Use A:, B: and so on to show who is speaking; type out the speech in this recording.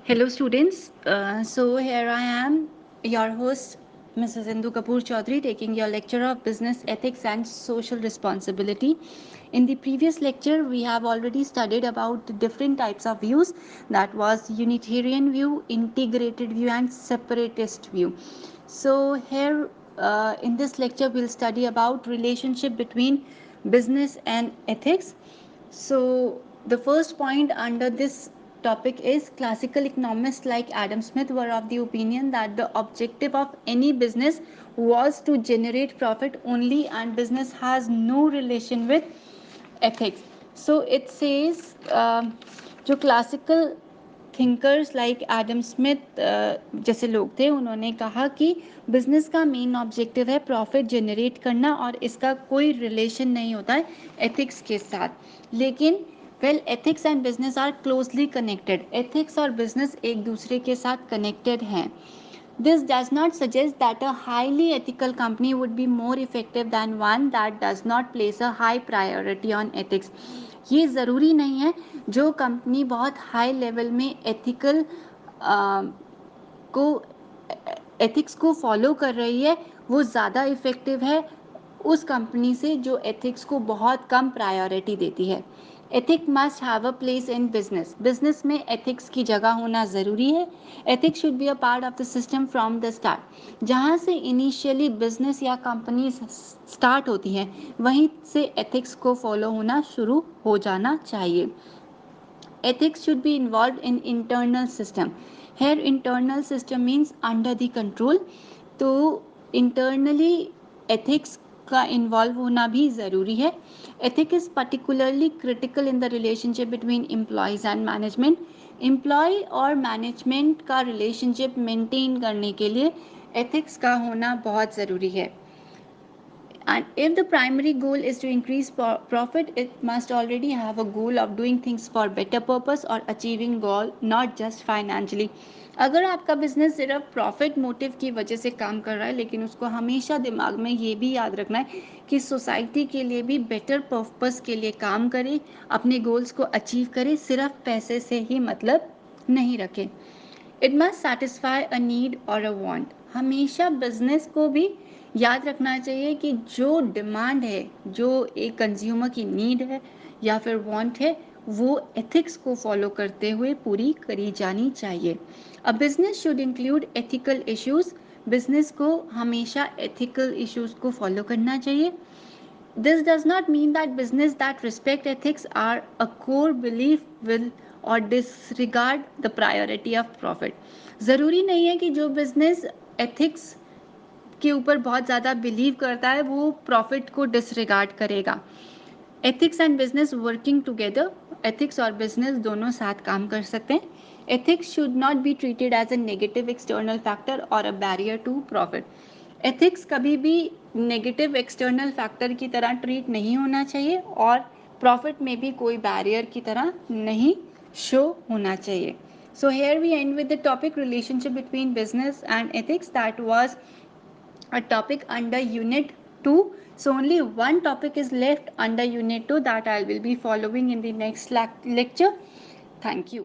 A: Hello, students. So here I am, your host, Mrs. Indu Kapoor Chaudhary, taking your lecture of Business Ethics and Social Responsibility. In the previous lecture, we have already studied about the different types of views. That was Unitarian view, integrated view, and separatist view. So here, in this lecture, we'll study about relationship between business and ethics. So, the first point under this topic is classical economists like Adam Smith were of the opinion that the objective of any business was to generate profit only and business has no relation with ethics. So, it says जो classical thinkers like Adam Smith जैसे लोग थे उन्होंने कहा कि business का main objective है profit generate करना और इसका कोई रिलेशन नहीं होता है एथिक्स के साथ लेकिन well ethics and business are closely connected ethics और बिजनेस एक दूसरे के साथ कनेक्टेड हैं This does not suggest that a highly ethical company would be more effective than one that does not place a high priority on ethics. ये ज़रूरी नहीं है जो कंपनी बहुत हाई लेवल में एथिकल को एथिक्स को फॉलो कर रही है वो ज़्यादा इफ़ेक्टिव है उस कंपनी से जो एथिक्स को बहुत कम प्रायोरिटी देती है ethic must have a place in business business में एथिक्स की जगह होना ज़रूरी है ethics should be a part of the system from the start जहाँ से इनिशियली बिजनेस या कंपनी स्टार्ट होती हैं वहीं से एथिक्स को फॉलो होना शुरू हो जाना चाहिए ethics should be involved in internal system here internal system means under the control तो internally ethics का इन्वॉल्व होना भी ज़रूरी है ethic is particularly critical in the relationship between employees and management employ और मैनेजमेंट का रिलेशनशिप मेंटेन करने के लिए एथिक्स का होना बहुत ज़रूरी है and if the primary goal is to increase profit, it must already have a goal of doing things for better purpose or achieving goal, not just financially. अगर आपका बिजनेस सिर्फ प्रॉफिट मोटिव की वजह से काम कर रहा है लेकिन उसको हमेशा दिमाग में ये भी याद रखना है कि सोसाइटी के लिए भी बेटर पर्पस के लिए काम करे अपने गोल्स को अचीव करे सिर्फ पैसे से ही मतलब नहीं रखें it must satisfy a need और अ वांट हमेशा बिजनेस को भी याद रखना चाहिए कि जो डिमांड है जो एक कंज्यूमर की नीड है या फिर वांट है वो एथिक्स को फॉलो करते हुए पूरी करी जानी चाहिए a business should include ethical issues business को हमेशा एथिकल इश्यूज को फॉलो करना चाहिए This does not mean that business that respect ethics are a core belief will or disregard the priority of profit. ज़रूरी नहीं है कि जो बिजनेस एथिक्स के ऊपर बहुत ज़्यादा बिलीव करता है वो प्रॉफिट को डिसरिगार्ड करेगा ethics and business working together ethics और बिजनेस दोनों साथ काम कर सकते हैं ethics should not be treated as a negative external factor और a barrier to profit ethics कभी भी नेगेटिव एक्सटर्नल फैक्टर की तरह ट्रीट नहीं होना चाहिए और प्रॉफिट में भी कोई बैरियर की तरह नहीं शो होना चाहिए so here we end with the topic relationship between business and ethics that was a topic under unit 2 so only one topic is left under unit 2 that I will be following in the next lecture thank you